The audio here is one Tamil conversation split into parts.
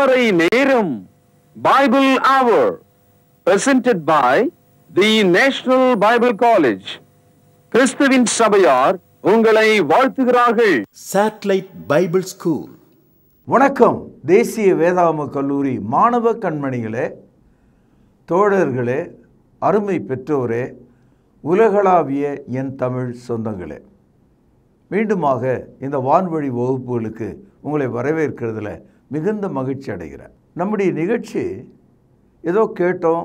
திருமறை நேரம் Bible Hour presented by the National Bible College. கிறிஸ்துவின் சபையார் உங்களை வாழ்த்துகிறார்கள். Satellite Bible School. வணக்கம். தேசிய வேதாகம கல்லூரி மாணவ கண்மணிகளே, தோழர்களே, அருமை பெற்றோரே, உலகளாவிய என் தமிழ் சொந்தங்களே, மீண்டுமாக இந்த வான்வழி வகுப்புகளுக்கு உங்களை வரவேற்கிறதுல மிகுந்த மகிழ்ச்சி அடைகிறேன். நம்முடைய நிகழ்ச்சி ஏதோ கேட்டோம்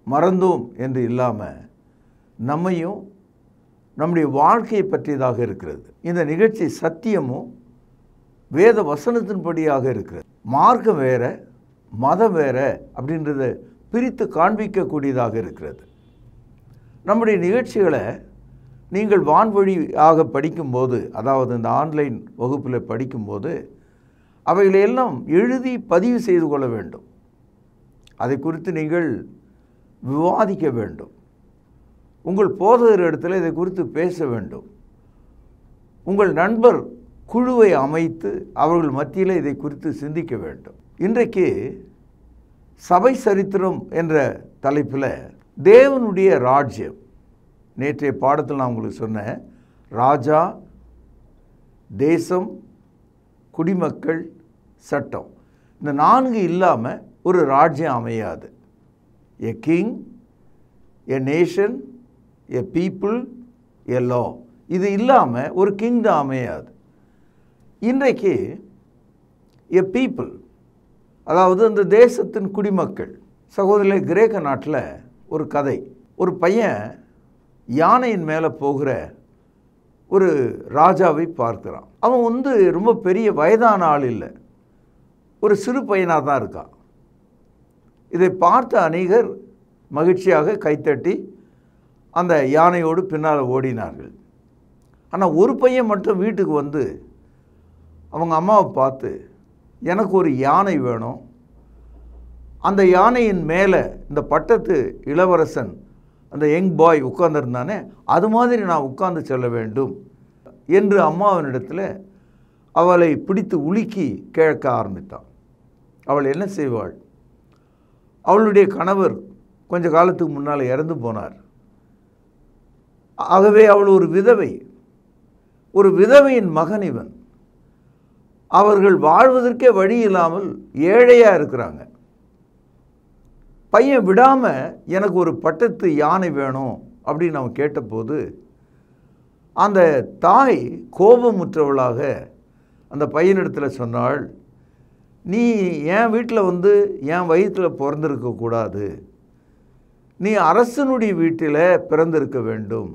மறந்தோம் என்று இல்லாமல் நம்மையும் நம்முடைய வாழ்க்கையை பற்றியதாக இருக்கிறது. இந்த நிகழ்ச்சி சத்தியமும் வேத வசனத்தின்படியாக இருக்கிறது. மார்க்கம் வேற மதம் வேற அப்படின்றத பிரித்து காண்பிக்கக்கூடியதாக இருக்கிறது. நம்முடைய நிகழ்ச்சிகளை நீங்கள் வான்வழியாக படிக்கும்போது, அதாவது இந்த ஆன்லைன் வகுப்பில் படிக்கும்போது அவைகளெல்லாம் எழுதி பதிவு செய்து கொள்ள வேண்டும். அதை குறித்து நீங்கள் விவாதிக்க வேண்டும். உங்கள் போதகர் இடத்துல இதை குறித்து பேச வேண்டும். உங்கள் நண்பர் குழுவை அமைத்து அவர்கள் மத்தியில் இதை குறித்து சிந்திக்க வேண்டும். இன்றைக்கு சபை சரித்திரம் என்ற தலைப்பில் தேவனுடைய ராஜ்யம், நேற்றைய பாடத்தில் நான் உங்களுக்கு சொன்னேன், ராஜா, தேசம், குடிமக்கள், சட்டம், இந்த 4 இல்லாமல் ஒரு ராஜ்யம் அமையாது. A king, a nation, a people, a law, இது இல்லாமல் ஒரு கிங்டம் அமையாது. இன்றைக்கு எ பீப்புள், அதாவது அந்த தேசத்தின் குடிமக்கள். சகோதரர்களே, கிரேக்க நாட்டில் ஒரு கதை. ஒரு பையன் யானையின் மேலே போகிற ஒரு ராஜாவை பார்க்கிறான். அவன் ரொம்ப பெரிய வயதான ஆள் இல்லை, ஒரு சிறு பையனாக தான் இருக்கான். இதை பார்த்த அநேகர் மகிழ்ச்சியாக கைத்தட்டி அந்த யானையோடு பின்னால் ஓடினார்கள். ஆனால் ஒரு பையன் மட்டும் வீட்டுக்கு வந்து அவங்க அம்மாவை பார்த்து, எனக்கு ஒரு யானை வேணும், அந்த யானையின் மேலே இந்த பட்டத்து இளவரசன் அந்த யங் பாய் உட்கார்ந்துருந்தானே, அது மாதிரி நான் உட்கார்ந்து செல்ல வேண்டும் என்று அம்மாவினிடத்தில் அவளை பிடித்து உலுக்கி கேட்க ஆரம்பித்தான். அவள் என்ன செய்வாள்? அவளுடைய கணவர் கொஞ்ச காலத்துக்கு முன்னால் இறந்து போனார். ஆகவே அவள் ஒரு விதவை, ஒரு விதவையின் மகன் இவன். அவர்கள் வாழ்வதற்கே வழி இல்லாமல் ஏழையாக இருக்கிறாங்க. பையன் விடாமல் எனக்கு ஒரு பட்டத்து யானை வேணும் அப்படின்னு அவன் கேட்டபோது அந்த தாய் கோபமுற்றவளாக அந்த பையனிடத்தில் சொன்னாள், நீ என் வீட்டில் என் வயிற்றில் பிறந்திருக்கக்கூடாது, நீ அரசனுடைய வீட்டில் பிறந்திருக்க வேண்டும்,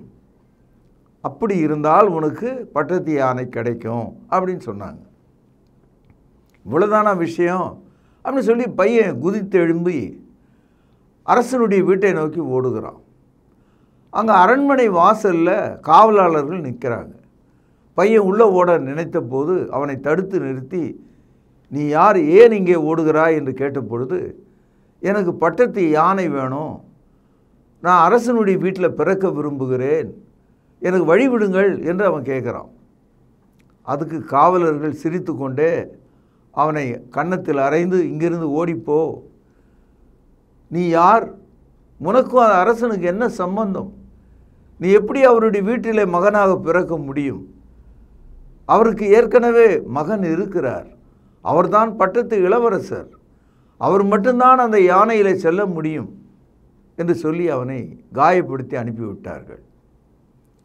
அப்படி இருந்தால் உனக்கு பட்டத்து யானை கிடைக்கும் அப்படின்னு சொன்னாங்க. இவ்வளோதான விஷயம் அப்படின்னு சொல்லி பையன் குதித்து எழும்பி அரசனுடைய வீட்டை நோக்கி ஓடுகிறான். அங்கே அரண்மனை வாசலில் காவலாளர்கள் நிற்கிறாங்க. பையன் உள்ளே ஓட நினைத்த போது அவனை தடுத்து நிறுத்தி, நீ யார், ஏன் இங்கே ஓடுகிறாய் என்று கேட்ட பொழுது, எனக்கு பட்டத்து யானை வேணும், நான் அரசனுடைய வீட்டில் பிறக்க விரும்புகிறேன், எனக்கு வழிவிடுங்கள் என்று அவன் கேட்குறான். அதுக்கு காவலர்கள் சிரித்து கொண்டே அவனை கன்னத்தில் அறைந்து, இங்கிருந்து ஓடிப்போ, நீ யார், உனக்கும் அந்த அரசனுக்கு என்ன சம்பந்தம், நீ எப்படி அவருடைய வீட்டிலே மகனாக பிறக்க முடியும், அவருக்கு ஏற்கனவே மகன் இருக்கிறார், அவர்தான் பட்டத்து இளவரசர், அவர் மட்டும்தான் அந்த யானையிலே செல்ல முடியும் என்று சொல்லி அவனை காயப்படுத்தி அனுப்பிவிட்டார்கள்.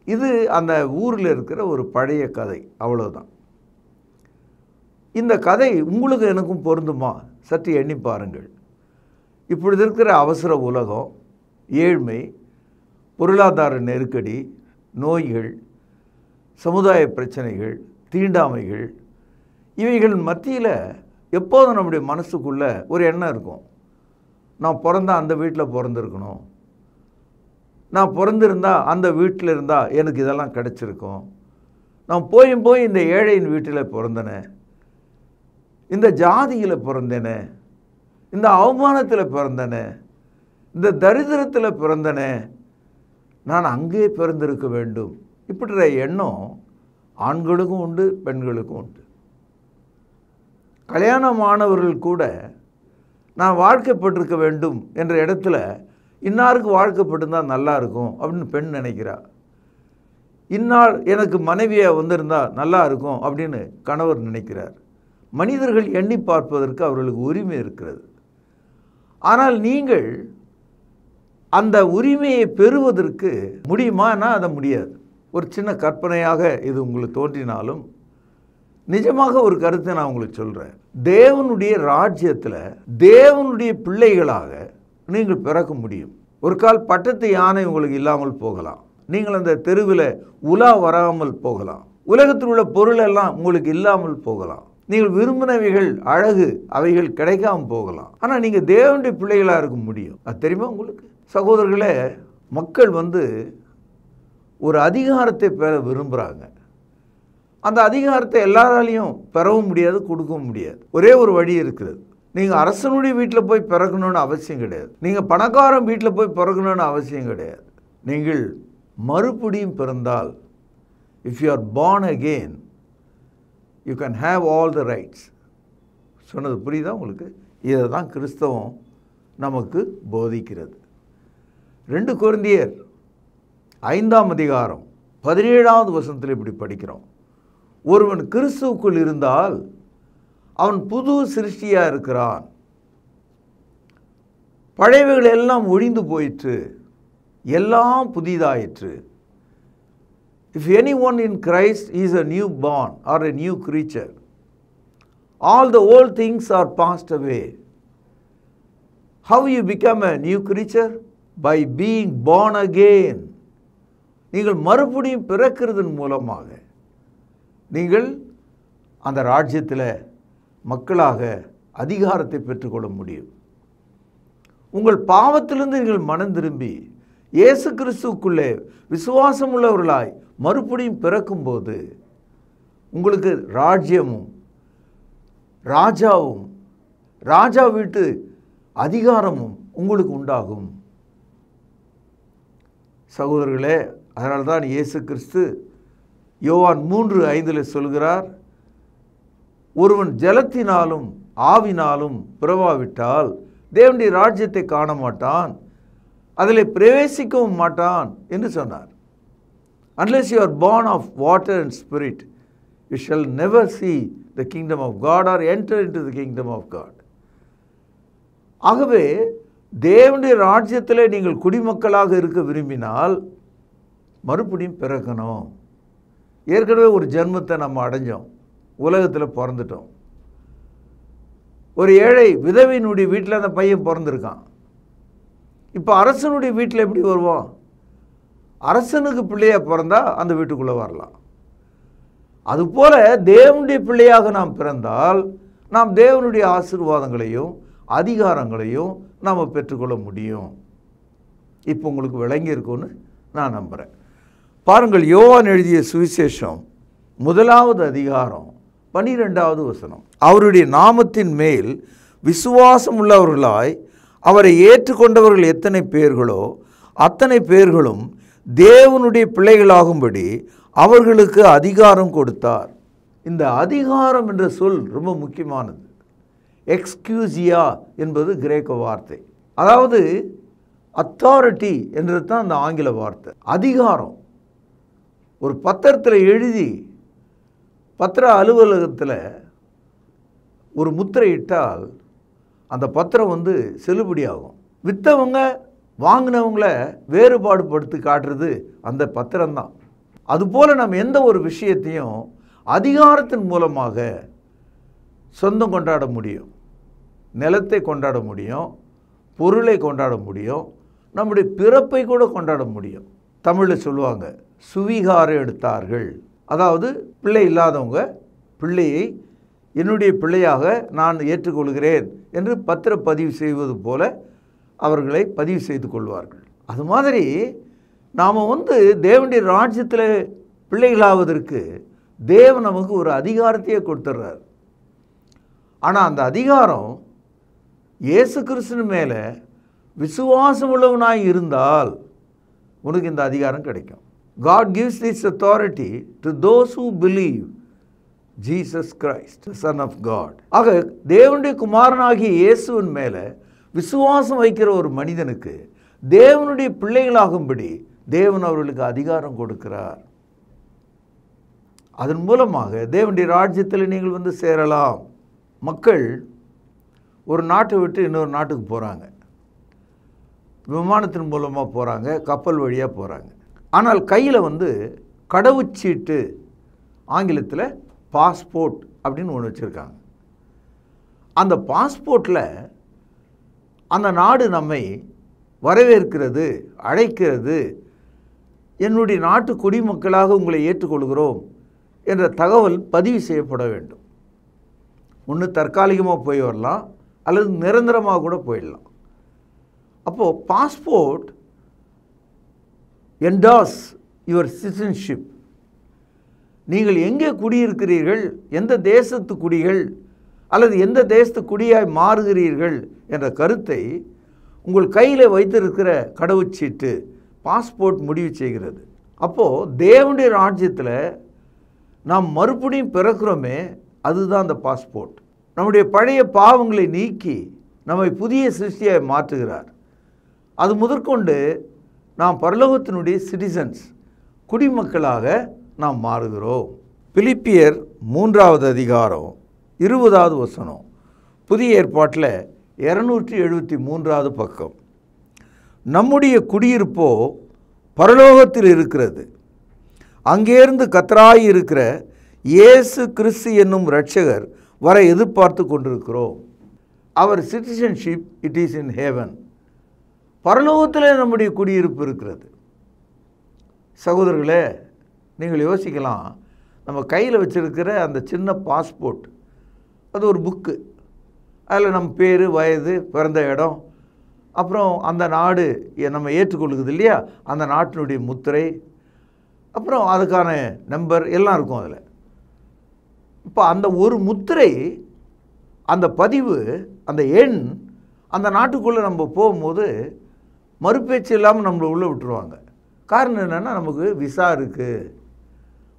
இது அந்த ஊரில் இருக்கிற ஒரு பழைய கதை, அவ்வளோதான். இந்த கதை உங்களுக்கு எனக்கும் பொருந்துமா? சற்று எண்ணி பாருங்கள். இப்பொழுது இருக்கிற அவசர உலகம், ஏழ்மை, பொருளாதார நெருக்கடி, நோய்கள், சமுதாய பிரச்சனைகள், தீண்டாமைகள், இவைகள் மத்தியில் எப்போதும் நம்முடைய மனசுக்குள்ளே ஒரு எண்ணம் இருக்கும், நான் பிறந்தா அந்த வீட்டில் பிறந்திருக்கணும், நான் பிறந்திருந்தால் அந்த வீட்டில் இருந்தால் எனக்கு இதெல்லாம் கிடச்சிருக்கும், நான் போய் இந்த ஏழையின் வீட்டில் பிறந்தனே, இந்த ஜாதியில் பிறந்தேனே, இந்த அவமானத்தில் பிறந்தனே, இந்த தரித்திரத்தில் பிறந்தனே, நான் அங்கே பிறந்திருக்க வேண்டும். இப்படிற எண்ணம் ஆண்களுக்கும் உண்டு, பெண்களுக்கும் உண்டு. கல்யாணமானவர்கள் கூட நான் வாழ்க்கைப்பட்டிருக்க வேண்டும் என்ற இடத்துல இன்னாருக்கு வாழ்க்கைப்பட்டிருந்தால் நல்லா இருக்கும் அப்படின்னு பெண் நினைக்கிறா. இன்னாள் எனக்கு மனைவியாக வந்திருந்தால் நல்லா இருக்கும் அப்படின்னு கணவர் நினைக்கிறார். மனிதர்கள் எண்ணி பார்ப்பதற்கு அவர்களுக்கு உரிமை இருக்கிறது. ஆனால் நீங்கள் அந்த உரிமையை பெறுவதற்கு முடியுமானா அது முடியாது. ஒரு சின்ன கற்பனையாக இது உங்களுக்கு தோன்றினாலும் நிஜமாக ஒரு கருத்தை நான் உங்களுக்கு சொல்கிறேன். தேவனுடைய ராஜ்யத்தில் தேவனுடைய பிள்ளைகளாக நீங்கள் பிறக்க முடியும். ஒரு கால் பட்டத்து யானை உங்களுக்கு இல்லாமல் போகலாம். நீங்கள் அந்த தெருவில் உலா வராமல் போகலாம். உலகத்தில் உள்ள பொருள் எல்லாம் உங்களுக்கு இல்லாமல் போகலாம். நீங்கள் விரும்பினவைகள் அழகு அவைகள் கிடைக்காமல் போகலாம். ஆனால் நீங்கள் தேவனுடைய பிள்ளைகளாக இருக்க முடியும். அது தெரியுமா உங்களுக்கு? சகோதரர்களே, மக்கள் ஒரு அதிகாரத்தை பெற விரும்புகிறாங்க. அந்த அதிகாரத்தை எல்லாராலையும் பெறவும் முடியாது, கொடுக்கவும் முடியாது. ஒரே ஒரு வழி இருக்கிறது. நீங்கள் அரசனுடைய வீட்டில் போய் பிறக்கணும்னு அவசியம் கிடையாது. நீங்கள் பணக்காரன் வீட்டில் போய் பிறக்கணும்னு அவசியம் கிடையாது. நீங்கள் மறுபடியும் பிறந்தால், if you are born again, you can have all the rights. சொன்னது புரியுதா உங்களுக்கு? இதை தான் கிறிஸ்தவம் நமக்கு போதிக்கிறது. 2 கொரிந்தியர் 5ஆம் அதிகாரம் 17வது வசனத்தில் இப்படி படிக்கிறோம். ஒருவன் கிறிஸ்துவுக்குள் இருந்தால் அவன் புது சிருஷ்டியாக இருக்கிறான். பழையவைகள் எல்லாம் ஒழிந்து போயிற்று, எல்லாம் புதிதாயிற்று. If anyone in Christ is a new born or a new creature, all the old things are passed away. How you become a new creature? By being born again. நீங்கள் மறுபடியும் பிறக்கிறதன் மூலமாக நீங்கள் அந்த ராஜ்யத்தில் மக்களாக அதிகாரத்தை பெற்றுக்கொள்ள முடியும். உங்கள் பாவத்திலிருந்து நீங்கள் மனம் திரும்பி இயேசு கிறிஸ்துவுக்குள்ளே விசுவாசம் உள்ளவர்களாய் மறுபடியும் பிறக்கும்போது உங்களுக்கு ராஜ்யமும் ராஜாவும் ராஜா வீட்டு அதிகாரமும் உங்களுக்கு உண்டாகும். சகோதரர்களே, அதனால்தான் இயேசு கிறிஸ்து யோவான் 3:5 சொல்கிறார், ஒருவன் ஜலத்தினாலும் ஆவினாலும் பிறவாவிட்டால் தேவனுடைய ராஜ்யத்தை காண மாட்டான், அதில் பிரவேசிக்கவும் மாட்டான் என்று சொன்னார். Unless you are born of water and spirit, you shall never see the kingdom of God or enter into the kingdom of God. ஆகவே தேவனுடைய ராஜ்யத்தில் நீங்கள் குடிமக்களாக இருக்க விரும்பினால் மறுபடியும் பிறக்கணும். ஏற்கனவே ஒரு ஜென்மத்தை நம்ம அடைஞ்சோம், உலகத்தில் பிறந்துட்டோம். ஒரு ஏழை விதவையினுடைய வீட்டில் அந்த பையன் பிறந்திருக்கான். இப்போ அரசனுடைய வீட்டில் எப்படி வருவான்? அரசனுக்கு பிள்ளையாக பிறந்தா அந்த வீட்டுக்குள்ளே வரலாம். அதுபோல் தேவனுடைய பிள்ளையாக நாம் பிறந்தால் நாம் தேவனுடைய ஆசீர்வாதங்களையும் அதிகாரங்களையும் நாம் பெற்றுக்கொள்ள முடியும். இப்போ உங்களுக்கு விளங்கி இருக்கும்னு நான் நம்புகிறேன். பாருங்கள், யோவான் எழுதிய சுவிசேஷம் 1வது அதிகாரம் 12வது வசனம். அவருடைய நாமத்தின் மேல் விசுவாசம் உள்ளவர்களாய் அவரை ஏற்றுக்கொண்டவர்கள் எத்தனை பேர்களோ அத்தனை பேர்களும் தேவனுடைய பிள்ளைகளாகும்படி அவர்களுக்கு அதிகாரம் கொடுத்தார். இந்த அதிகாரம் என்ற சொல் ரொம்ப முக்கியமானது. எக்ஸ்கியூசியா என்பது கிரேக்க வார்த்தை. அதாவது அத்தாரிட்டி என்றது தான் அந்த ஆங்கில வார்த்தை. அதிகாரம் ஒரு பத்திரத்தில் எழுதி பத்திர அலுவலகத்தில் ஒரு முத்திரை இட்டால் அந்த பத்திரம் செல்லுபடியாகும். விற்றவங்க வாங்கினவங்கள வேறுபாடு படுத்தி காட்டுறது அந்த பத்திரம்தான். அதுபோல் நம்ம எந்த ஒரு விஷயத்தையும் அதிகாரத்தின் மூலமாக சொந்தம் கொண்டாட முடியும். நிலத்தை கொண்டாட முடியும், பொருளை கொண்டாட முடியும், நம்முடைய பிறப்பை கூட கொண்டாட முடியும். தமிழில் சொல்லுவாங்க, சுவீகாரம் எடுத்தார்கள். அதாவது பிள்ளை இல்லாதவங்க பிள்ளையை என்னுடைய பிள்ளையாக நான் ஏற்றுக்கொள்கிறேன் என்று பத்திரப்பதிவு செய்வது போல அவர்களை பதிவு செய்து கொள்வார்கள். அது மாதிரி நாம் தேவனுடைய ராஜ்யத்தில் பிள்ளைகளாவதற்கு தேவன் நமக்கு ஒரு அதிகாரத்தையே கொடுத்துட்றார். ஆனால் அந்த அதிகாரம் இயேசு கிறிஸ்துவின் மேலே விசுவாசம் உள்ளவனாய் இருந்தால் உனக்கு இந்த அதிகாரம் கிடைக்கும். God gives this authority to those who believe Jesus Christ son of God. ஆக தேவனுடைய குமாரனாகிய இயேசுவின் மேலே விசுவாசம் வைக்கிற ஒரு மனிதனுக்கு தேவனுடைய பிள்ளைகளாகும்படி தேவன் அவர்களுக்கு அதிகாரம் கொடுக்கிறார். அதன் மூலமாக தேவனுடைய ராஜ்யத்தில் நீங்கள் வந்து சேரலாம். மக்கள் ஒரு நாட்டை விட்டு இன்னொரு நாட்டுக்கு போகிறாங்க, விமானத்தின் மூலமாக போகிறாங்க, கப்பல் வழியாக போகிறாங்க. ஆனால் கையில் வந்து கடவுச்சீட்டு, ஆங்கிலத்தில் பாஸ்போர்ட் அப்படின்னு ஒன்று வச்சுருக்காங்க. அந்த பாஸ்போர்ட்டில் அந்த நாடு நம்மை வரவேற்கிறது, அழைக்கிறது, என்னுடைய நாட்டு குடிமக்களாக உங்களை ஏற்றுக்கொள்கிறோம் என்ற தகவல் பதிவு செய்யப்பட வேண்டும். ஒன்று தற்காலிகமாக போய் வரலாம் அல்லது நிரந்தரமாக கூட போயிடலாம். அப்போது பாஸ்போர்ட் என்டாஸ் யுவர் சிட்டிசன்ஷிப். நீங்கள் எங்கே குடியிருக்கிறீர்கள், எந்த தேசத்து குடிகள் அல்லது எந்த தேசத்து குடியாய் மாறுகிறீர்கள் என்ற கருத்தை உங்கள் கையில் வைத்திருக்கிற கடவுச்சீட்டு பாஸ்போர்ட் முடிவு செய்கிறது. அப்போது தேவனுடைய ராஜ்யத்தில் நாம் மறுபடியும் பிறக்கிறோமே, அதுதான் அந்த பாஸ்போர்ட். நம்முடைய பழைய பாவங்களை நீக்கி நம்மை புதிய சிருஷ்டியாய் மாற்றுகிறார். அது முதற்கொண்டு நாம் பரலோகத்தினுடைய சிட்டிசன்ஸ், குடிமக்களாக நாம் மாறுகிறோம். பிலிப்பியர் 3வது அதிகாரம் 20வது வசனம், புதிய ஏற்பாட்டில் 273வது பக்கம். நம்முடைய குடியிருப்போ பரலோகத்தில் இருக்கிறது, அங்கேருந்து கர்த்தராய் இருக்கிற இயேசு கிறிஸ்து என்னும் இரட்சகர் வர எதிர்பார்த்து கொண்டிருக்கிறோம். அவர் citizenship it is in heaven. பரலோகத்தில் நம்முடைய குடியிருப்பு இருக்கிறது. சகோதரர்களே, நீங்கள் யோசிக்கலாம், நம்ம கையில் வச்சுருக்கிற அந்த சின்ன பாஸ்போர்ட் அது ஒரு புக்கு. அதில் நம்ம பேர், வயது, பிறந்த இடம், அப்புறம் அந்த நாடு நம்ம ஏற்றுக்கொள்ளுது இல்லையா, அந்த நாட்டினுடைய முத்திரை, அப்புறம் அதுக்கான நம்பர் எல்லாம் இருக்கும் அதில். இப்போ அந்த ஒரு முத்திரை, அந்த பதிவு, அந்த எண் அந்த நாட்டுக்குள்ளே நம்ம போகும்போது மறுபேச்சு இல்லாமல் நம்மளை உள்ளே விட்டுருவாங்க. காரணம் என்னென்னா, நமக்கு விசா இருக்குது,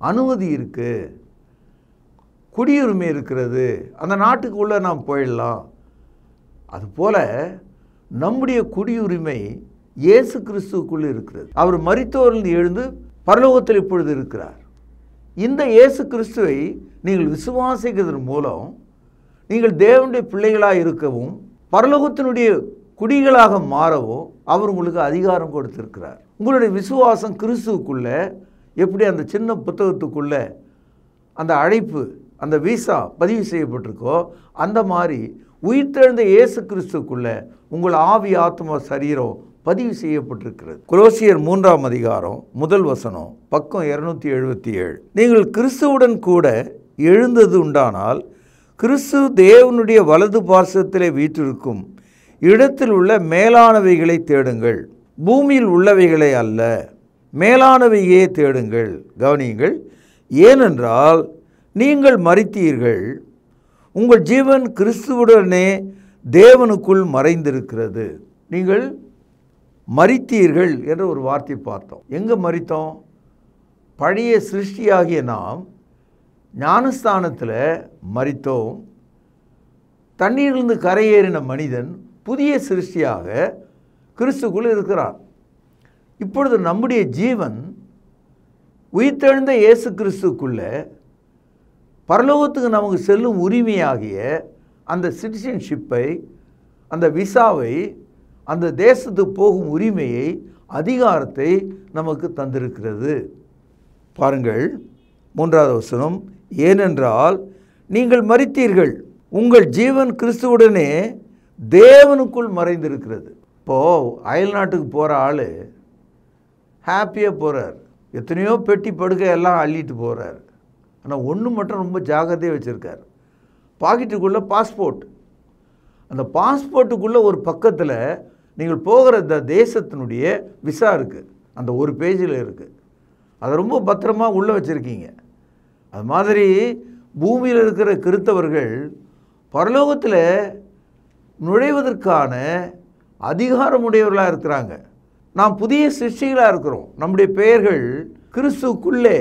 அனுமதி இருக்குது, குடியுரிமை இருக்கிறது, அந்த நாட்டுக்குள்ளே நாம் போயிடலாம். அதுபோல் நம்முடைய குடியுரிமை இயேசு கிறிஸ்துவுக்குள்ளே இருக்கிறது. அவர் மரித்தோரிலிருந்து எழுந்து பரலோகத்தில் இப்பொழுது இருக்கிறார். இந்த இயேசு கிறிஸ்துவை நீங்கள் விசுவாசிக்கிறதன் மூலம் நீங்கள் தேவனுடைய பிள்ளைகளாக இருக்கவும் பரலோகத்தினுடைய குடிகளாக மாறவும் அவர் உங்களுக்கு அதிகாரம் கொடுத்திருக்கிறார். உங்களுடைய விசுவாசம் கிறிஸ்துவுக்குள்ளே எப்படி அந்த சின்ன புத்தகத்துக்குள்ளே அந்த அழைப்பு, அந்த விசா பதிவு செய்யப்பட்டிருக்கோ, அந்த மாதிரி உயிர்த்தெழுந்த இயேசு கிறிஸ்துக்குள்ளே உங்கள் ஆவி, ஆத்மா, சரீரம் பதிவு செய்யப்பட்டிருக்கிறது. கொலோசியர் 3ஆம் அதிகாரம் 1 வசனம், பக்கம் 277. நீங்கள் கிறிஸ்துவுடன் கூட எழுந்தது உண்டானால் கிறிஸ்து தேவனுடைய வலது பார்சத்திலே வீற்றிருக்கும் இடத்தில் உள்ள மேலானவைகளை தேடுங்கள், பூமியில் உள்ளவைகளை அல்ல, மேலானவையே தேடுங்கள். கவனியுங்கள், ஏனென்றால் நீங்கள் மரித்தீர்கள், உங்கள் ஜீவன் கிறிஸ்துவுடனே தேவனுக்குள் மறைந்திருக்கிறது. நீங்கள் மரித்தீர்கள் என்ற ஒரு வார்த்தை பார்த்தோம். எங்கே மரித்தோம்? பழைய சிருஷ்டியாகிய நாம் ஞானஸ்தானத்தில் மரித்தோம். தண்ணீரிலிருந்து கரையேறின மனிதன் புதிய சிருஷ்டியாக கிறிஸ்துக்குள் இருக்கிறார். இப்பொழுது நம்முடைய ஜீவன் உயிர்த்தெழுந்த இயேசு கிறிஸ்துக்குள்ளே பரலோகத்துக்கு நமக்கு செல்லும் உரிமையாகிய அந்த சிட்டிசன்ஷிப்பை, அந்த விசாவை, அந்த தேசத்துக்கு போகும் உரிமையை, அதிகாரத்தை நமக்கு தந்திருக்கிறது. பாருங்கள் 3வது வசனம், ஏனென்றால் நீங்கள் மரித்தீர்கள், உங்கள் ஜீவன் கிறிஸ்துவுடனே தேவனுக்குள் மறைந்திருக்கிறது. இப்போது அயல் நாட்டுக்கு போகிற ஆள் ஹாப்பியாக போகிறார், எத்தனையோ பெட்டி படுக்கை எல்லாம் அள்ளிட்டு போகிறார். ஆனால் ஒன்று மட்டும் ரொம்ப ஜாக்கிரதையாக வச்சுருக்கார், பாக்கெட்டுக்குள்ளே பாஸ்போர்ட். அந்த பாஸ்போர்ட்டுக்குள்ளே ஒரு பக்கத்தில் நீங்கள் போகிற இந்த தேசத்தினுடைய விசா இருக்குது, அந்த ஒரு பேஜில் இருக்குது. அதை ரொம்ப பத்திரமாக உள்ளே வச்சுருக்கீங்க. அது மாதிரி பூமியில் இருக்கிற கிறிஸ்தவர்கள் பரலோகத்தில் நுழைவதற்கான அதிகாரமுடையவர்களாக இருக்கிறாங்க. நாம் புதிய சிருஷ்டிகளாக இருக்கிறோம். நம்முடைய பெயர்கள் கிறிஸ்துவுக்குள்ளே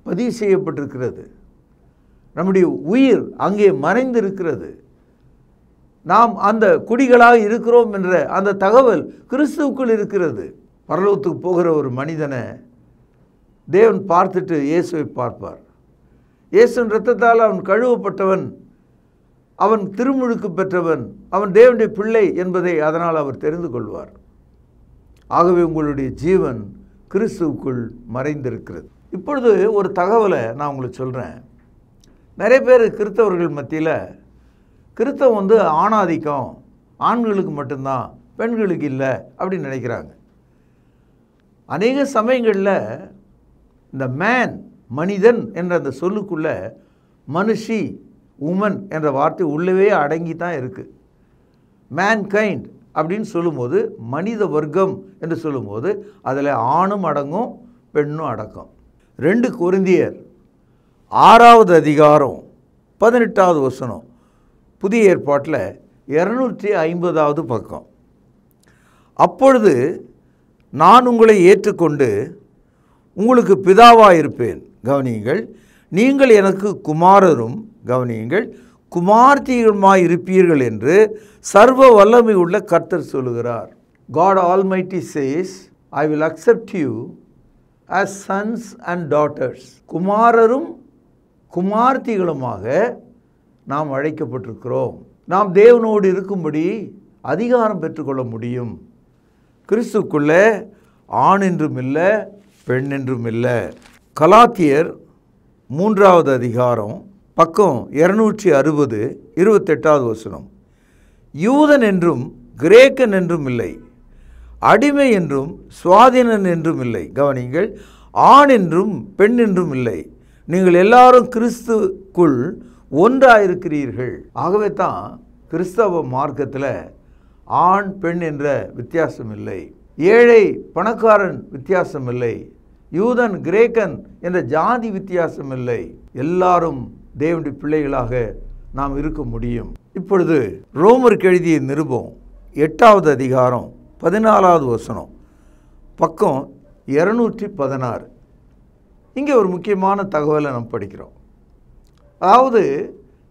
பதிவு செய்யப்பட்டிருக்கிறது. நம்முடைய உயிர் அங்கே மறைந்திருக்கிறது. நாம் அந்த குடிகளாக இருக்கிறோம் என்ற அந்த தகவல் கிறிஸ்துவுக்குள் இருக்கிறது. பரலோகத்துக்கு போகிற ஒரு மனிதனை தேவன் பார்த்துட்டு இயேசுவை பார்ப்பார். இயேசுவின் இரத்தத்தால் அவன் கழுவப்பட்டவன், அவன் திருமுழுக்கு பெற்றவன், அவன் தேவனுடைய பிள்ளை என்பதை அதனால் அவர் தெரிந்து கொள்வார். ஆகவே உங்களுடைய ஜீவன் கிறிஸ்துவுக்குள் மறைந்திருக்கிறது. இப்பொழுது ஒரு தகவலை நான் உங்களுக்கு சொல்கிறேன். நிறைய பேர் கிறிஸ்தவர்கள் மத்தியில் கிறிஸ்தவம் ஆணாதிக்கம், ஆண்களுக்கு மட்டும்தான், பெண்களுக்கு இல்லை அப்படின்னு நினைக்கிறாங்க. அநேக சமயங்களில் இந்த மேன், மனிதன் என்ற அந்த சொல்லுக்குள்ள மனுஷி, உமன் என்ற வார்த்தை உள்ளவே அடங்கி தான் இருக்குது. மேன்கைண்ட் அப்படின்னு சொல்லும்போது, மனித வர்க்கம் என்று சொல்லும்போது அதில் ஆணும் அடங்கும், பெண்ணும் அடக்கம். 2 கொரிந்தியர் 6வது அதிகாரம் 18வது வசனம், புதிய ஏற்பாட்டில் 250வது பக்கம். அப்பொழுது நான் உங்களை ஏற்றுக்கொண்டு உங்களுக்கு பிதாவாயிருப்பேன், கவனியுங்கள். நீங்கள் எனக்கு குமாரரும், கவனியுங்கள், குமார்த்திகளுமாய் இருப்பீர்கள் என்று சர்வ வல்லமை உள்ள கர்த்தர் சொல்லுகிறார். God Almighty says, I will accept you as sons and daughters. குமாரரும் குமார்த்திகளுமாக நாம் அழைக்கப்பட்டிருக்கிறோம். நாம் தேவனோடு இருக்கும்படி அதிகாரம் பெற்றுக்கொள்ள முடியும். கிறிஸ்துக்குள்ளே ஆண் என்றும் இல்லை, பெண் என்றும் இல்லை. கலாத்தியர் 3வது அதிகாரம் பக்கம் 260, 28வது வசனம். யூதன் என்றும் கிரேக்கன் என்றும் இல்லை, அடிமை என்றும் சுவாதீனன் என்றும் இல்லை, கவனிங்கள், ஆண் என்றும் பெண் என்றும் இல்லை, நீங்கள் எல்லாரும் கிறிஸ்துக்குள் ஒன்றாயிருக்கிறீர்கள். ஆகவே தான் கிறிஸ்தவ மார்க்கத்தில் ஆண் பெண் என்ற வித்தியாசம் இல்லை, ஏழை பணக்காரன் வித்தியாசம் இல்லை, யூதன் கிரேக்கன் என்ற ஜாதி வித்தியாசம் இல்லை. எல்லாரும் தேவனுடைய பிள்ளைகளாக நாம் இருக்க முடியும். இப்பொழுது ரோமருக்கு எழுதிய நிருபம் 8வது அதிகாரம் 14வது வசனம், பக்கம் 216. இங்கே ஒரு முக்கியமான தகவலை நாம் படிக்கிறோம். அதாவது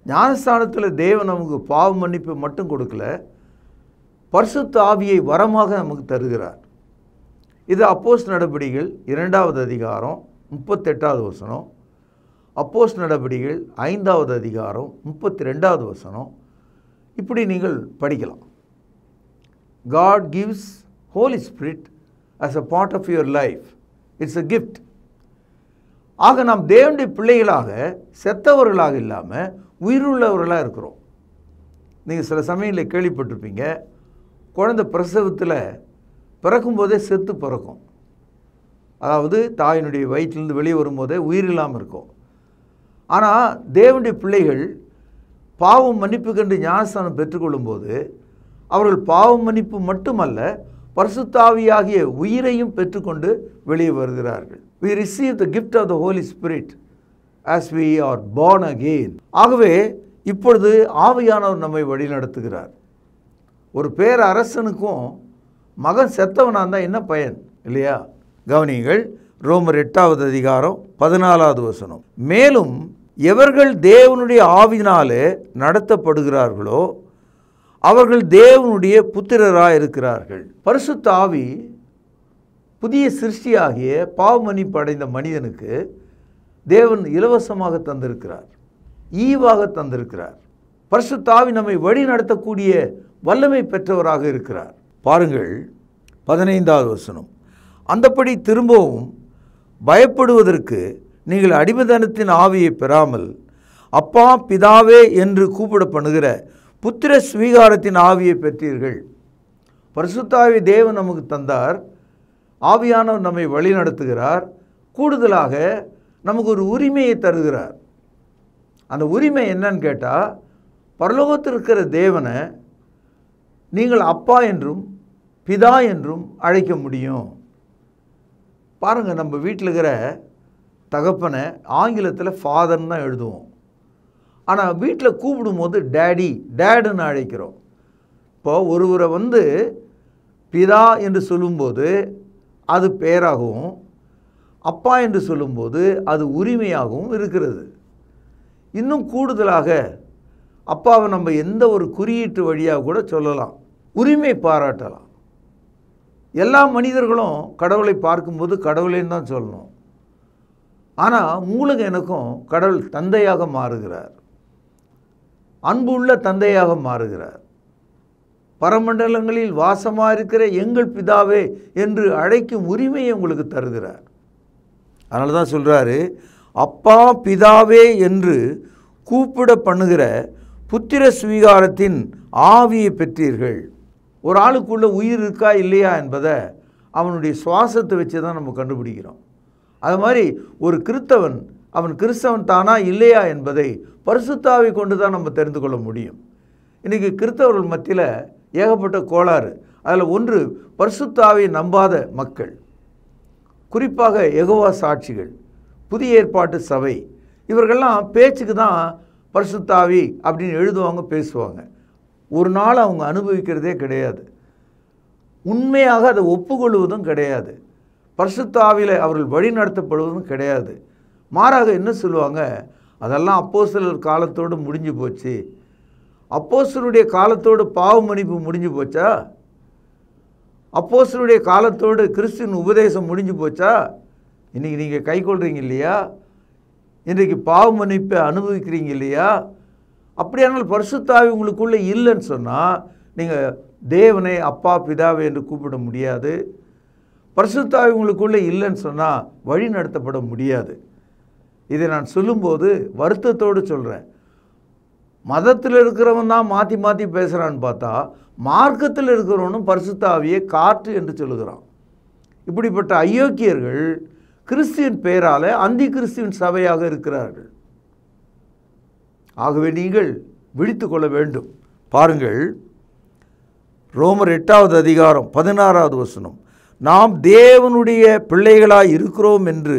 ஞானஸ்தானத்தில் தேவன் நமக்கு பாவ மன்னிப்பு மட்டும் கொடுக்கல, பரிசுத்த ஆவியை வரமாக நமக்கு தருகிறார். இது அப்போஸ்தலர் நடபடிகள் 2வது அதிகாரம் 38வது வசனம், அப்போஸ்தலர் நடபடிகள் 5வது அதிகாரம் 32வது வசனம். இப்படி நீங்கள் படிக்கலாம். God gives Holy Spirit as a part of your life. It's a gift. ஆக நாம் தேவனுடைய பிள்ளைகளாக செத்தவர்களாக இல்லாமல் உயிருள்ளவர்களாக இருக்கிறோம். நீங்கள் சில சமயங்களில் கேள்விப்பட்டிருப்பீங்க, குழந்தை பிரசவத்தில் பிறக்கும்போதே செத்து பிறக்கும். அதாவது தாயினுடைய வயிற்றிலிருந்து வெளியே வரும்போதே உயிர் இல்லாமல் இருக்கும். ஆனால் தேவனுடைய பிள்ளைகள் பாவம் மன்னிப்பு கண்டு ஞானஸ்தானம் பெற்றுக்கொள்ளும்போது அவர்கள் பாவம் மன்னிப்பு மட்டுமல்ல, பரிசுத்த ஆவியாகிய உயிரையும் பெற்றுக்கொண்டு வெளியே வருகிறார்கள். We receive the gift of the Holy Spirit as we are born again. ஆகவே இப்பொழுது ஆவியானவர் நம்மை வழி நடத்துகிறார். ஒரு பேர் அரசனுக்கும் மகன் செத்தவனாக இருந்தால் என்ன பயன் இல்லையா? கவனிங்கள், ரோமர் 8வது அதிகாரம் 14வது வசனம். மேலும் எவர்கள் தேவனுடைய ஆவியினாலே நடத்தப்படுகிறார்களோ அவர்கள் தேவனுடைய புத்திரராக இருக்கிறார்கள். பரிசுத்த ஆவி புதிய சிருஷ்டியாகிய பாவமன்னிப்பு அடைந்த மனிதனுக்கு தேவன் இலவசமாக தந்திருக்கிறார், ஈவாக தந்திருக்கிறார். பரிசுத்த ஆவி நம்மை வழி நடத்தக்கூடிய வல்லமை பெற்றவராக இருக்கிறார். பாருங்கள் 15வது வசனம். அந்தப்படி திரும்பவும் பயப்படுவதற்கு நீங்கள் அடிமைத்தனத்தின் ஆவியை பெறாமல் அப்பா பிதாவே என்று கூப்பிட பண்ணுகிற புத்திர ஸ்வீகாரத்தின் ஆவியை பெற்றீர்கள். பரிசுத்த ஆவி தேவன் நமக்கு தந்தார், ஆவியானவர் நம்மை வழி நடத்துகிறார், கூடுதலாக நமக்கு ஒரு உரிமையை தருகிறார். அந்த உரிமை என்னன்னு கேட்டால், பரலோகத்தில் இருக்கிற தேவனை நீங்கள் அப்பா என்றும் பிதா என்றும் அழைக்க முடியும். பாருங்கள், நம்ம வீட்டில் இருக்கிற தகப்பனை ஆங்கிலத்தில் ஃபாதர்ன்னு தான் எழுதுவோம். ஆனால் வீட்டில் கூப்பிடும்போது டேடுன்னு அழைக்கிறோம். இப்போ ஒருவரை பிதா என்று சொல்லும்போது அது பெயராகவும், அப்பா என்று சொல்லும்போது அது உரிமையாகவும் இருக்கிறது. இன்னும் கூடுதலாக அப்பாவை நம்ம எந்த ஒரு குறியீட்டு வழியாக கூட சொல்லலாம், உரிமை பாராட்டலாம். எல்லா மனிதர்களும் கடவுளை பார்க்கும்போது கடவுளேன்னு தான் சொல்லணும். ஆனால் உங்களுக்கு எனக்கும் கடவுள் தந்தையாக மாறுகிறார், அன்பு உள்ள தந்தையாக மாறுகிறார். பரமண்டலங்களில் வாசமாக இருக்கிற எங்கள் பிதாவே என்று அழைக்கும் உரிமையை உங்களுக்கு தருகிறார். அதனால தான் சொல்கிறாரு, அப்பா பிதாவே என்று கூப்பிட பண்ணுகிற புத்திர ஸ்வீகாரத்தின் ஆவியை பெற்றீர்கள். ஒரு ஆளுக்குள்ள உயிர் இருக்கா இல்லையா என்பதை அவனுடைய சுவாசத்தை வச்சு தான் நம்ம கண்டுபிடிக்கிறோம். அது மாதிரி ஒரு கிறிஸ்தவன் அவன் கிறிஸ்தவன் தானா இல்லையா என்பதை பரிசுத்தாவை கொண்டு தான் நம்ம தெரிந்து கொள்ள முடியும். இன்றைக்கி கிறிஸ்தவர்கள் மத்தியில் ஏகப்பட்ட கோளாறு. அதில் ஒன்று, பரிசுத்தாவை நம்பாத மக்கள், குறிப்பாக யெகோவா சாட்சிகள், புதிய ஏற்பாட்டு சபை, இவர்கள்லாம் பேச்சுக்கு தான் பரிசுத்தாவி அப்படின்னு எழுதுவாங்க, பேசுவாங்க. ஒரு நாள் அவங்க அனுபவிக்கிறதே கிடையாது, உண்மையாக அதை ஒப்புக்கொள்வதும் கிடையாது, பரிசுத்தாவியில் அவர்கள் வழி நடத்தப்படுவதும் கிடையாது. மாறாக என்ன சொல்லுவாங்க, அதெல்லாம் அப்போஸ்தலர் காலத்தோடு முடிஞ்சு போச்சு, அப்போஸ்தலருடைய காலத்தோடு பாவ மன்னிப்பு முடிஞ்சு போச்சா, அப்போஸ்தலருடைய காலத்தோடு கிறிஸ்துவின் உபதேசம் முடிஞ்சு போச்சா, இன்றைக்கி நீங்கள் கை கொள்கிறீங்க இல்லையா, இன்றைக்கு பாவ மன்னிப்பை அனுபவிக்கிறீங்க இல்லையா, அப்படியானால் பரிசுத்தாவி உங்களுக்குள்ளே இல்லைன்னு சொன்னால் நீங்கள் தேவனை அப்பா பிதாவை என்று கூப்பிட முடியாது. பரிசுத்தாவி உங்களுக்குள்ளே இல்லைன்னு சொன்னால் வழி நடத்தப்பட முடியாது. இதை நான் சொல்லும்போது வருத்தத்தோடு சொல்கிறேன். மதத்தில் இருக்கிறவன் தான் மாற்றி மாற்றி பேசுகிறான்னு பார்த்தா மார்க்கத்தில் இருக்கிறவனும் பரிசுத்தாவியை காற்று என்று சொல்லுகிறான். இப்படிப்பட்ட அயோக்கியர்கள் கிறிஸ்துவின் பெயரால் அந்தி கிறிஸ்துவின் சபையாக இருக்கிறார்கள். ஆகவே நீங்கள் விழித்து கொள்ள வேண்டும். பாருங்கள், ரோமர் 8வது அதிகாரம் 16வது வசனம், நாம் தேவனுடைய பிள்ளைகளாய் இருக்கிறோம் என்று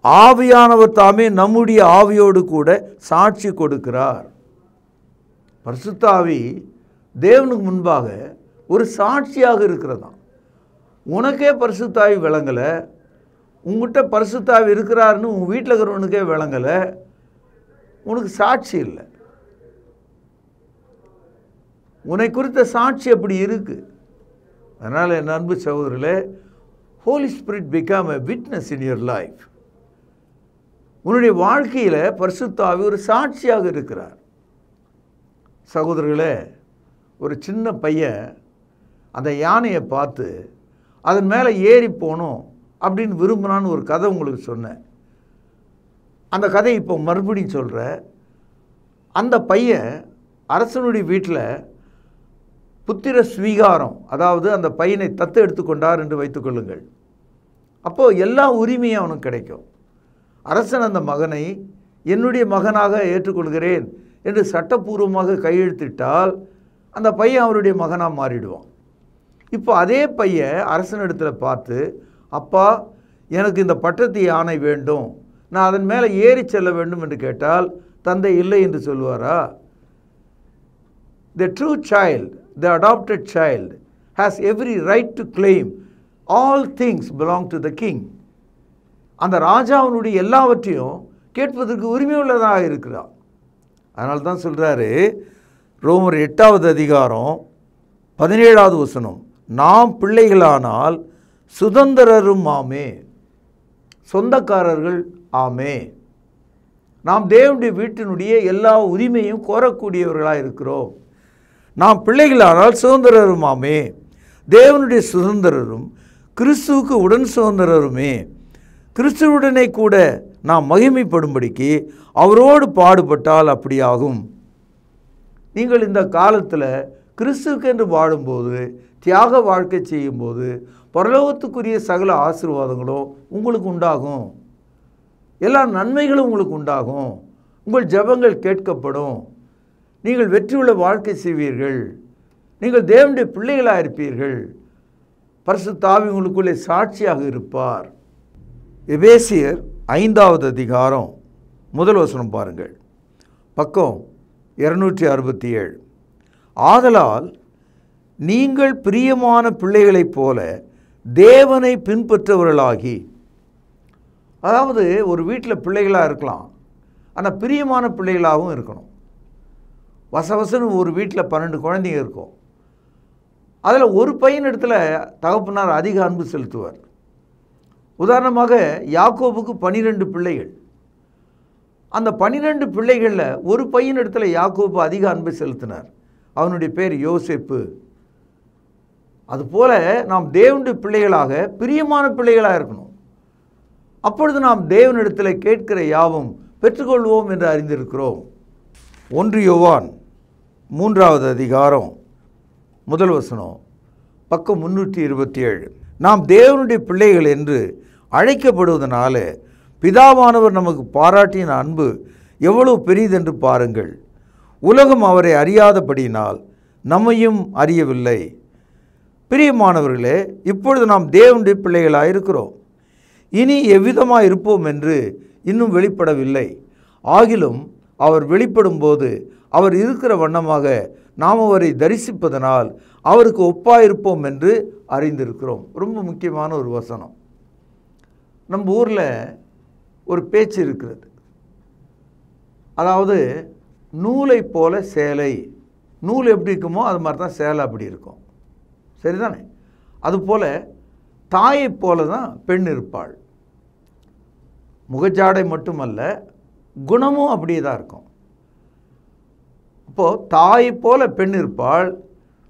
ஆவியானவர் தாமே நம்முடைய ஆவியோடு கூட சாட்சி கொடுக்கிறார். பரிசுத்த ஆவி தேவனுக்கு முன்பாக ஒரு சாட்சியாக இருக்கிறதாம். உனக்கே பரிசுத்த ஆவி விளங்கலை, உங்ககிட்ட பரிசுத்த ஆவி இருக்கிறாருன்னு உன் வீட்டில் இருக்கிறவனுக்கே விளங்கலை, உனக்கு சாட்சி இல்லை. உன்னை குறித்த சாட்சி அப்படி இருக்கு. அதனால் என் அன்பு சகோதரர்களே, holy spirit become a witness in your life. உன்னுடைய வாழ்க்கையில் பரிசுத்த ஆவி ஒரு சாட்சியாக இருக்கிறார். சகோதரர்களே, ஒரு சின்ன பையன் அந்த யானையை பார்த்து அதன் மேலே ஏறி போகணும் அப்படின்னு விரும்பினான்னு ஒரு கதை உங்களுக்கு சொன்னேன். அந்த கதை இப்போ மறுபடியும் சொல்கிறேன். அந்த பையன் அரசனுடைய வீட்டில் புத்திர ஸ்வீகாரம், அதாவது அந்த பையனை தத்து எடுத்துக்கொண்டார் என்று வைத்துக்கொள்ளுங்கள். அப்போது எல்லா உரிமையும் அவனுக்கு கிடைக்கும். அரசன் அந்த மகனை என்னுடைய மகனாக ஏற்றுக்கொள்கிறேன் என்று சட்டப்பூர்வமாக கையெழுத்திட்டால் அந்த பையன் அவருடைய மகனாக மாறிடுவான். இப்போ அதே பையன் அரசனிடத்தில் பார்த்து, அப்பா எனக்கு இந்த பட்டத்து யானை வேண்டும், நான் அதன் மேலே ஏறி செல்ல வேண்டும் என்று கேட்டால் தந்தை இல்லை என்று சொல்லுவாரா? The true child, the adopted child, has every right to claim all things belong to the king. அந்த ராஜாவினுடைய எல்லாவற்றையும் கேட்பதற்கு உரிமை உள்ளதாக இருக்கிறார். அதனால தான் சொல்கிறாரு ரோமர் 8வது அதிகாரம் 17வது வசனம், நாம் பிள்ளைகளானால் சுதந்திரரும் ஆமே, சொந்தக்காரர்கள் ஆமே. நாம் தேவனுடைய வீட்டினுடைய எல்லா உரிமையும் கோரக்கூடியவர்களாக இருக்கிறோம். நாம் பிள்ளைகளானால் சுதந்திரருமாமே, தேவனுடைய சுதந்திரரும் கிறிஸ்துவுக்கு உடன் சுதந்திரருமே. கிறிஸ்துவுடனே கூட நாம் மகிமைப்படும்படிக்கு அவரோடு பாடுபட்டால் அப்படியாகும். நீங்கள் இந்த காலத்தில் கிறிஸ்துவுக்கு என்று வாழும்போது, தியாக வாழ்க்கை செய்யும்போது பரலோகத்துக்குரிய சகல ஆசீர்வாதங்களும் உங்களுக்கு உண்டாகும், எல்லா நன்மைகளும் உங்களுக்கு உண்டாகும், உங்கள் ஜெபங்கள் கேட்கப்படும், நீங்கள் வெற்றியுள்ள வாழ்க்கை செய்வீர்கள், நீங்கள் தேவனுடைய பிள்ளைகளாக இருப்பீர்கள், பரிசுத்த ஆவி உங்களுக்குள்ளே சாட்சியாக இருப்பார். எபேசியர் 5வது அதிகாரம் 1 வசனம் பாருங்கள், பக்கம் 267. ஆதலால் நீங்கள் பிரியமான பிள்ளைகளைப் போல தேவனை பின்பற்றவர்களாகி, அதாவது ஒரு வீட்டில் பிள்ளைகளாக இருக்கலாம், ஆனால் பிரியமான பிள்ளைகளாகவும் இருக்கணும். வசவசன்னு ஒரு வீட்டில் 12 குழந்தைங்க இருக்கும். அதில் ஒரு பையன் இடத்துல தகப்பனார் அதிக அன்பு செலுத்துவார். உதாரணமாக யாக்கோபுக்கு 12 பிள்ளைகள். அந்த 12 பிள்ளைகளில் ஒரு பையன் இடத்துல யாக்கோபு அதிக அன்பு செலுத்தினார். அவனுடைய பேர் யோசேப்பு. அதுபோல நாம் தேவனுடைய பிள்ளைகளாக பிரியமான பிள்ளைகளாக இருக்கணும். அப்பொழுது நாம் தேவனிடத்தில் கேட்கிற யாவும் பெற்றுக்கொள்வோம் என்று அறிந்திருக்கிறோம். 1 யோவான் 3வது அதிகாரம் 1 வசனம், பக்கம் 327. நாம் தேவனுடைய பிள்ளைகள் என்று அழைக்கப்படுவதனால பிதாவானவர் நமக்கு பாராட்டின அன்பு எவ்வளவு பெரியதென்று பாருங்கள். உலகம் அவரை அறியாதபடியினால் நம்மையும் அறியவில்லை. பிரியமானவர்களே, இப்பொழுது நாம் தேவனுடைய பிள்ளைகளாக இருக்கிறோம். இனி எவ்விதமாக இருப்போம் என்று இன்னும் வெளிப்படவில்லை. ஆகிலும் அவர் வெளிப்படும் போது அவர் இருக்கிற வண்ணமாக நாம் அவரை தரிசிப்பதனால் அவருக்கு ஒப்பாயிருப்போம் என்று அறிந்திருக்கிறோம். ரொம்ப முக்கியமான ஒரு வசனம். நம்ம ஊரில் ஒரு பேச்சு இருக்கிறது. அதாவது நூலை போல சேலை. நூல் எப்படி இருக்குமோ அது மாதிரி தான் சேலை அப்படி இருக்கும். சரிதானே? அதுபோல் தாயை போல தான் பெண் இருப்பாள். முகஜாடை மட்டுமல்ல, குணமும் அப்படியே தான் இருக்கும். அப்போது தாயை போல பெண் இருப்பாள்,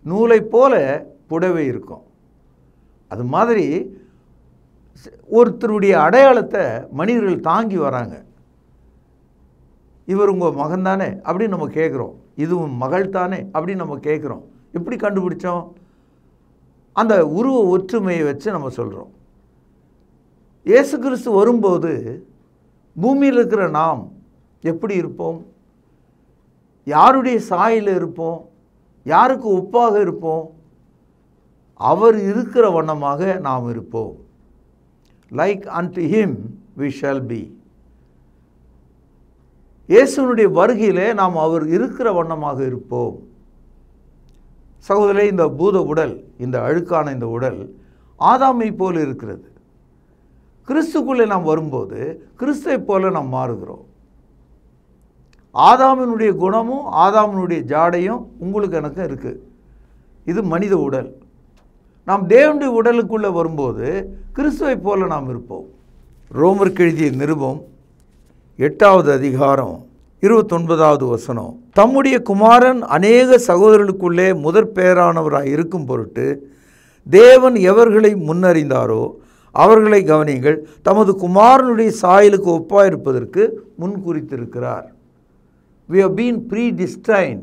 நூலை போல புடவை இருக்கும். அது மாதிரி ஒருத்தருடைய அடையாளத்தை மனிதர்கள் தாங்கி வராங்க. இவர் உங்கள் மகன் தானே அப்படின்னு நம்ம கேட்குறோம். இதுவும் மகள் தானே அப்படின்னு நம்ம கேட்குறோம். எப்படி கண்டுபிடிச்சோம்? அந்த உருவ ஒற்றுமையை வச்சு நம்ம சொல்கிறோம். இயேசு கிறிஸ்து வரும்போது பூமியில் இருக்கிற நாம் எப்படி இருப்போம்? யாருடைய சாயலில் இருப்போம்? யாருக்கு ஒப்பாக இருப்போம்? அவர் இருக்கிற வண்ணமாக நாம் இருப்போம். Like unto him we shall be. இயேசுனுடைய வருகையிலே நாம் அவர் இருக்கிற வண்ணமாக இருப்போம். சகோதரே, இந்த பூத உடல், இந்த அழுக்கான இந்த உடல் ஆதாமை போல இருக்கிறது. கிறிஸ்துக்குள்ளே நாம் வரும்போது கிறிஸ்துவை போல நாம் மாறுகிறோம். ஆதாமினுடைய குணமும் ஆதாமினுடைய ஜாடையும் உங்களுக்கு எனக்கு இருக்குது. இது மனித உடல். நாம் தேவனுடைய உடலுக்குள்ளே வரும்போது கிறிஸ்துவை போல நாம் இருப்போம். ரோமருக்கு எழுதிய நிருபம் 8வது அதிகாரம் 29வது வசனம், தம்முடைய குமாரன் அநேக சகோதரர்களுக்குள்ளே முதற் பேரானவராய் இருக்கும் பொருட்டு தேவன் எவர்களை முன்னறிந்தாரோ அவர்களை கவனியுங்கள், தமது குமாரனுடைய சாயலுக்கு ஒப்பாயிருப்பதற்கு முன் குறித்திருக்கிறார். We have been predestined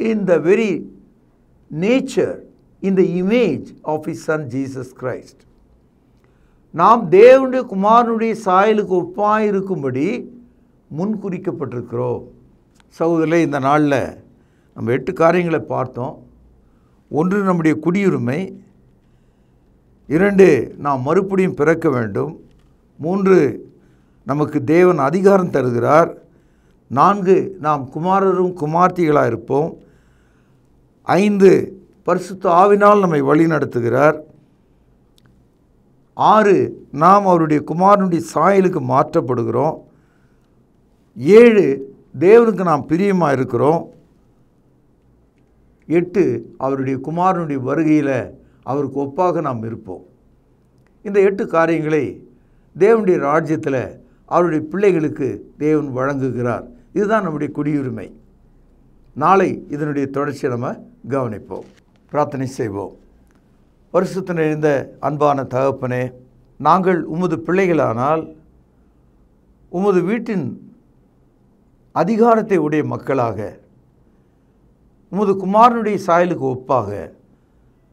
in the very nature, in the image of his son Jesus Christ. நாம் தேவனுடைய குமாரனுடைய சாயலுக்கு ஒப்பாயிருக்கும்படி முன்குறிக்கப்பட்டிருக்கிறோம். சகோதரர்களே, இந்த நாளில் நம்ம 8 காரியங்களை பார்த்தோம். 1, நம்முடைய குடியுரிமை. 2, நாம் மறுபடியும் பிறக்க வேண்டும். 3, நமக்கு தேவன் அதிகாரம் தருகிறார். 4, நாம் குமாரரும் குமார்த்திகளாக இருப்போம். 5, பரிசுத்த ஆவினால் நம்மை வழி நடத்துகிறார். 6, நாம் அவருடைய குமாரனுடைய சாயலுக்கு மாற்றப்படுகிறோம். 7, தேவனுக்கு நாம் பிரியமாக இருக்கிறோம். 8, அவருடைய குமாரனுடைய வருகையில் அவருக்கு ஒப்பாக நாம் இருப்போம். இந்த 8 காரியங்களை தேவனுடைய ராஜ்யத்தில் அவருடைய பிள்ளைகளுக்கு தேவன் வழங்குகிறார். இதுதான் நம்முடைய குடியுரிமை. நாளை இதனுடைய தொடர்ச்சியை நம்ம கவனிப்போம். பிரார்த்தனை செய்வோம். பரிசுத்த நிறைந்த அன்பான தகப்பனே, நாங்கள் உமது பிள்ளைகளானால் உமது வீட்டின் அதிகாரத்தை உடைய மக்களாக, உமது குமாரனுடைய சாயலுக்கு ஒப்பாக,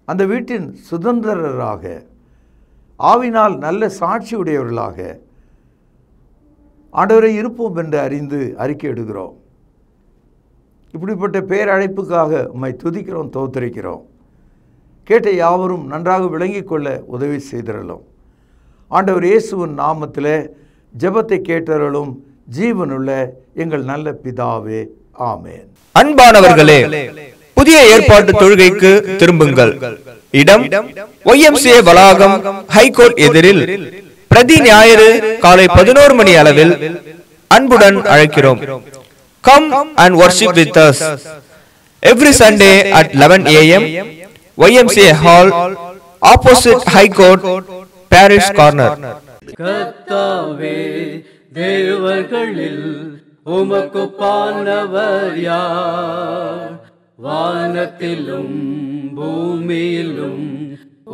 அந்த வீட்டின் சுதந்திரராக, ஆவினால் நல்ல சாட்சி உடையவர்களாக ஆண்டவரை இருப்போம் என்று அறிந்து அறிக்கை எடுக்கிறோம். இப்படிப்பட்ட பேரழைப்புக்காக உம்மை துதிக்கிறோம், தோத்தரிக்கிறோம். கேட்ட யாவரும் நன்றாக விளங்கிக் கொள்ள உதவி செய்திரலும். ஆண்டவர் இயேசுவின் நாமத்தில் ஜெபத்தை கேட்டவர்களும் ஜீவனுள்ள எங்கள் நல்ல பிதாவே, ஆமென். அன்பானவர்களே, புதிய ஏற்பாட்டு தொழுகைக்கு திரும்புங்கள். இடம் YMCA வளாகம், ஹைகோர்ட் எதிரில், பிரதி ஞாயிறு காலை 11 மணி அளவில் அன்புடன் அழைக்கிறோம். Come and worship with us every Sunday at 11 a.m. YMCA Hall, opposite High Court, Parish Corner. கர்த்தாவே, தேவர்களில் உமக்கு பானவர் யார்? வானத்திலும் பூமியிலும்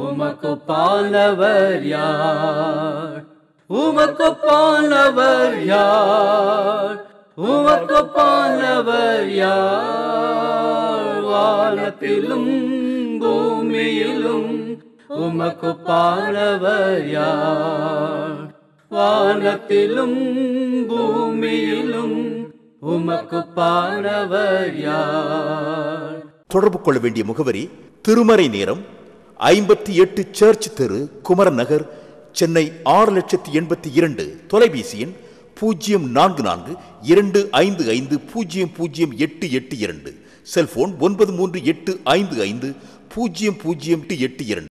உமக்கு பானவர் யார்? உமக்கு பானவர் யார்? உமக்கு பானவர் யார்? வானத்திலும் பூமியிலும் உமக்கு பானவர் யார்? வானத்திலும் பூமியிலும் உமக்கு பானவர் யார்? தொடர்பு கொள்ள வேண்டிய முகவரி: திருமறை நேரம், 58 சர்ச் தெரு, குமரன் நகர், சென்னை 6,82,000. தொலைபேசி எண் 044255008882. செல்போன் 9385500882.